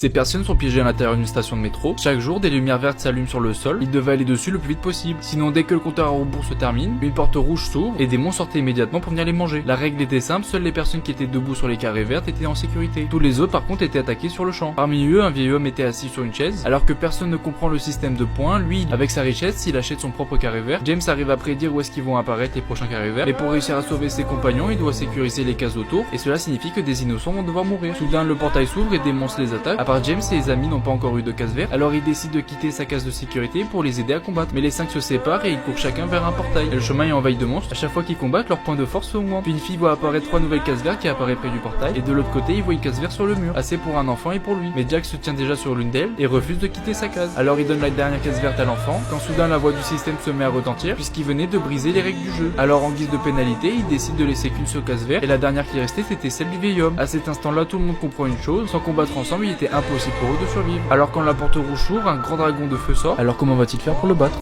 Ces personnes sont piégées à l'intérieur d'une station de métro. Chaque jour, des lumières vertes s'allument sur le sol. Ils devaient aller dessus le plus vite possible. Sinon, dès que le compteur à rebours se termine, une porte rouge s'ouvre et des monstres sortaient immédiatement pour venir les manger. La règle était simple, seules les personnes qui étaient debout sur les carrés verts étaient en sécurité. Tous les autres, par contre, étaient attaqués sur le champ. Parmi eux, un vieil homme était assis sur une chaise. Alors que personne ne comprend le système de points, lui, avec sa richesse, s'il achète son propre carré vert, James arrive à prédire où est-ce qu'ils vont apparaître les prochains carrés verts. Et pour réussir à sauver ses compagnons, il doit sécuriser les cases autour. Et cela signifie que des innocents vont devoir mourir. Soudain, le portail s'ouvre et des monstres les attaquent. À part James et les amis n'ont pas encore eu de case verte, alors il décide de quitter sa case de sécurité pour les aider à combattre. Mais les 5 se séparent et ils courent chacun vers un portail. Et le chemin est envahi de monstres. À chaque fois qu'ils combattent, leur point de force augmente. Puis une fille voit apparaître 3 nouvelles cases vertes qui apparaissent près du portail. Et de l'autre côté, il voit une case verte sur le mur. Assez pour un enfant et pour lui. Mais Jack se tient déjà sur l'une d'elles et refuse de quitter sa case. Alors il donne la dernière case verte à l'enfant, quand soudain la voix du système se met à retentir, puisqu'il venait de briser les règles du jeu. Alors en guise de pénalité, il décide de laisser qu'une seule case verte, et la dernière qui restait c'était celle du vieil homme. À cet instant-là, tout le monde comprend une chose, sans combattre ensemble, il était impossible pour eux de survivre. Alors quand la porte rouge s'ouvre, un grand dragon de feu sort. Alors comment va-t-il faire pour le battre?